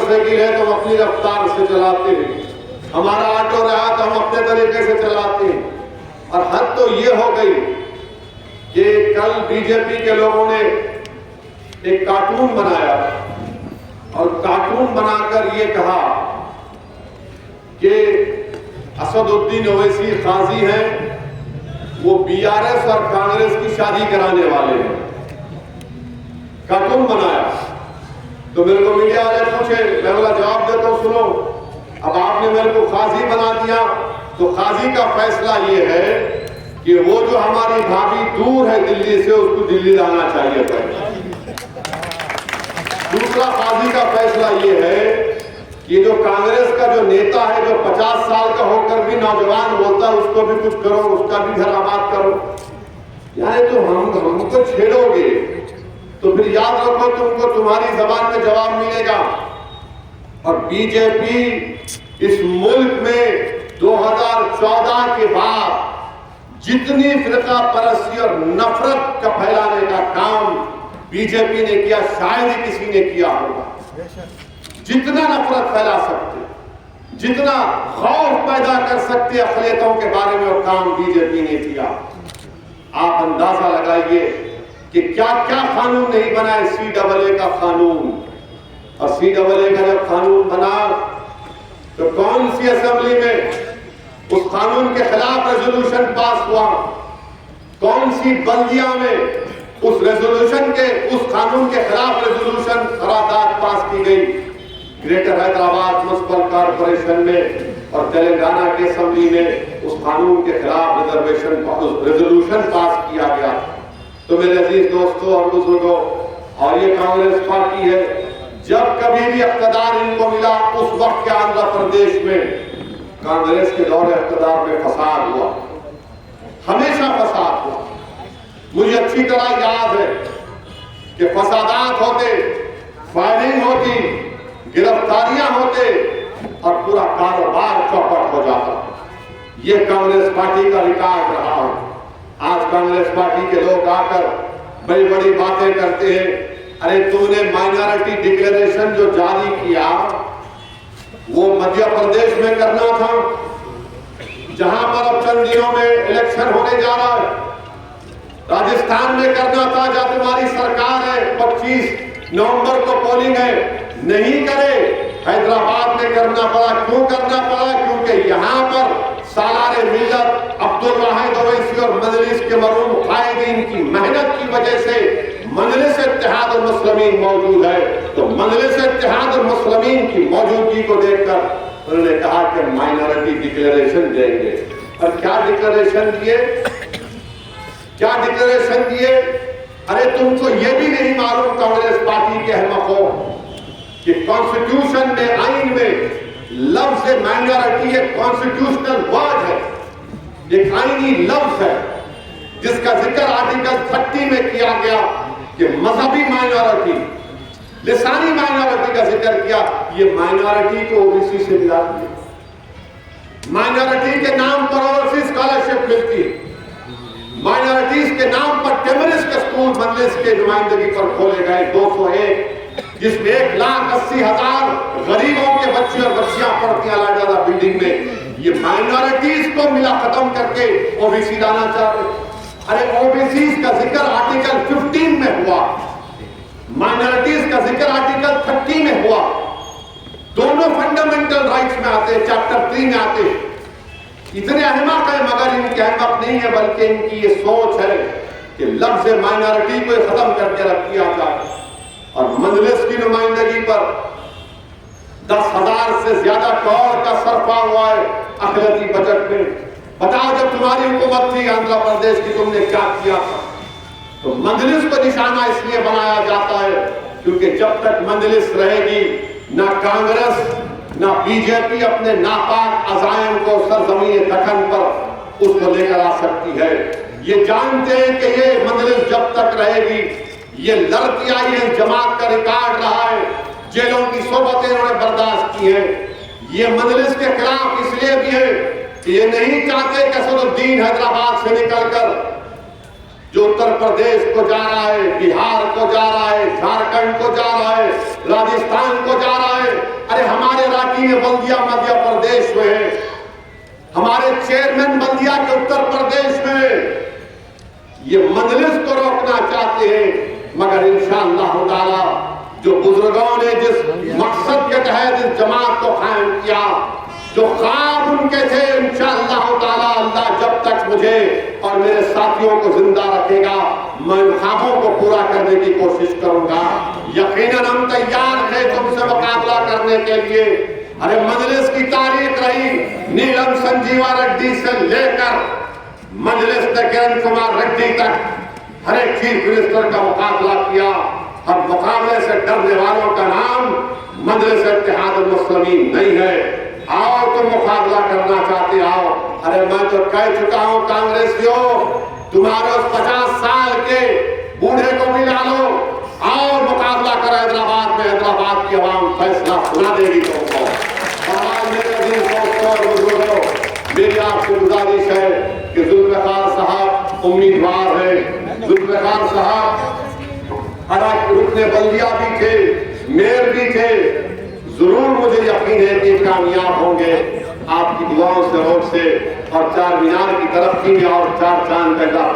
Motorcycle है तो हम अपनी रफ्तार से चलाते हैं, हमारा ऑटो रहा तो हम अपने तरीके से चलाते हैं। और हद तो ये हो गई कि कल बीजेपी के लोगों ने एक कार्टून बनाया और कार्टून बनाकर ये कहा कि असदुद्दीन ओवैसी काजी हैं, वो बीआरएस और कांग्रेस की शादी कराने वाले हैं। कार्टून बनाया तो मेरे को मीडिया वाले पूछे, मैं बोला जवाब देता हूं, सुनो, अब आपने मेरे को काजी बना दिया तो काजी का फैसला ये है कि वो जो हमारी भाभी दूर है दिल्ली से, उसको दिल्ली लाना चाहिए पहले। दूसरा काजी का फैसला ये है कि जो कांग्रेस का जो नेता है, जो 50 साल का होकर भी नौजवान बोलता है, उसको भी कुछ करो, उसका भी घर आबाद करो। यानी तो हमको छेड़ोगे तो फिर याद रखो तुमको तुम्हारी जबान में जवाब मिलेगा। और बीजेपी इस मुल्क में 2014 के बाद जितनी फिरका परस्ती और नफरत का फैलाने का काम बीजेपी ने किया, शायद ही किसी ने किया होगा। जितना नफरत फैला सकते, जितना खौफ पैदा कर सकते अक़लियतों के बारे में, वो काम बीजेपी ने किया। आप अंदाजा लगाइए कि क्या क्या कानून नहीं बना है। CAA का कानून, और CAA का जब कानून बना तो कौन सी असेंबली में उस कानून के खिलाफ रेजोल्यूशन पास हुआ, कौन सी बल्दिया में उस रेजोल्यूशन के, उस कानून के खिलाफ रेजोल्यूशन करारदाद पास की गई। ग्रेटर हैदराबाद म्युनिसिपल कॉर्पोरेशन में और तेलंगाना के असेंबली में उस कानून के खिलाफ रेजोल्यूशन पास किया गया। तो मेरे अजीज दोस्तों और बुजुर्गों, और ये कांग्रेस पार्टी है, जब कभी भी इख्तियार इनको मिला उस वक्त के आंध्र प्रदेश में कांग्रेस के दौरे इख्तियार में फसाद हुआ, हमेशा फसाद हुआ। मुझे अच्छी तरह याद है कि फसादात होते, फायरिंग होती, गिरफ्तारियां होते और पूरा कारोबार चौपट हो जाता। ये कांग्रेस पार्टी का रिकॉर्ड रहा है। आज कांग्रेस पार्टी के लोग आकर बड़ी बड़ी बातें करते हैं। अरे तूने माइनॉरिटी डिक्लेरेशन जो जारी किया वो मध्य प्रदेश में करना था, जहां पर अब चंद दिनों में इलेक्शन होने जा रहा है। राजस्थान में करना था, जहां तुम्हारी सरकार है, 25 नवंबर को पोलिंग है, नहीं करे। हैदराबाद में करना पड़ा। क्यों करना पड़ा? क्योंकि यहां पर सालारे मिल्लत अब्दुल वाहिद ओवैसी और मजलिस के मरूम कायदीन की मेहनत की वजह से मजलिस इत्तेहाद और मुस्लिमीन मौजूद है। तो मजलिस इत्तेहाद और मुस्लिमीन की मौजूदगी को देखकर उन्होंने कहा कि माइनॉरिटी डिक्लेरेशन देंगे। और क्या डिक्लेरेशन दिए, क्या डिक्लेरेशन दिए? अरे तुमको यह भी नहीं मालूम कांग्रेस पार्टी के अहमकों कि कॉन्स्टिट्यूशन में, आइन में लफ्ज माइनॉरिटी एक कॉन्स्टिट्यूशनल वर्ड है, एक आईनी लफ्ज है, जिसका जिक्र आर्टिकल 30 में किया गया कि मजहबी माइनॉरिटी, लिसानी माइनॉरिटी का जिक्र किया। ये माइनॉरिटी को ओबीसी से मिला दिया। माइनॉरिटी के नाम पर ओवरसीज स्कॉलरशिप मिलती है। माइनॉरिटीज के नाम पर टेमरिस्ट के स्कूल मजलिस के नुमाइंदगी पर खोले गए 201, जिसमें 1,80,000 गरीबों के बच्चे और बच्चियां पढ़ती हैं बिल्डिंग में। ये माइनॉरिटीज को मिला खत्म करके ओबीसी लाना चाह रहे। अरे ओबीसी का जिक्र आर्टिकल 15 में हुआ, माइनॉरिटीज का जिक्र आर्टिकल 30 में हुआ। दोनों फंडामेंटल राइट्स में आते हैं, चैप्टर 3 में आते हैं। इतने अहमक है, मगर इनके अहमक नहीं है, बल्कि इनकी ये सोच है कि लफ्ज माइनॉरिटी को खत्म करके रख दिया जाए। और मजलिस की नुमाइंदगी पर 10,000 से ज्यादा करोड़ का सरफा हुआ है अखिलती बजट में। बताओ, जब तुम्हारी हुकूमत थी आंध्र प्रदेश की, तुमने क्या किया था? तो मजलिस को निशाना इसलिए बनाया जाता है क्योंकि जब तक मजलिस रहेगी, ना कांग्रेस ना बीजेपी अपने नापाक अज़ाइम को सरजमीन दखन पर उसको लेकर आ सकती है। ये जानते हैं कि ये मजलिस जब तक रहेगी, ये लड़ती आई है, जमात का रिकॉर्ड रहा है, जेलों की सोबतें इन्होंने बर्दाश्त की है। ये मजलिस के खिलाफ इसलिए भी है कि ये नहीं चाहते कि असदुद्दीन हैदराबाद से निकलकर जो उत्तर प्रदेश को जा रहा है, बिहार को जा रहा है, झारखंड को जा रहा है, राजस्थान को जा रहा है, बरवानी में बल्दिया मध्य प्रदेश में है, हमारे चेयरमैन बल्दिया के उत्तर प्रदेश में। ये मजलिस को रोकना चाहते हैं, मगर इंशाअल्लाह ताला जो बुजुर्गों ने जिस मकसद के तहत इस जमात को कायम किया, जो ख्वाब उनके थे, इंशाअल्लाह ताला अल्लाह जब तक मुझे और मेरे साथियों को जिंदा रखेगा, मैं इन ख्वाबों को पूरा करने की कोशिश करूंगा। यकीनन हम तैयार थे तुमसे मुकाबला करने के लिए। अरे मजलिस की तारीख रही, नीलम संजीवा रेड्डी से लेकर मजलिस ने किरण कुमार रेड्डी तक हर एक चीफ मिनिस्टर का मुकाबला किया। अब मुकाबले से डरने वालों का नाम मजलिस इत्तेहाद मुस्लिमीन नहीं है। आओ तुम मुकाबला करना चाहते आओ। अरे मैं तो कह चुका हूं कांग्रेसियों, तुम्हारे उस 50 साल के बूढ़े को भी डालो, आओ मुकाबला करो हैदराबाद में। हैदराबाद की आवाम फैसला सुना देगी तुमको। मेरी आपसे गुजारिश है कि जुल्फिकार साहब उम्मीदवार है, जुल्फिकार साहब अरक रुकने बल्दिया भी थे, मेयर भी थे, जरूर मुझे यकीन है कि कामयाब होंगे आपकी दुआओं से, रोक से और चार मीनार की तरक्की में और चार चांद पैदा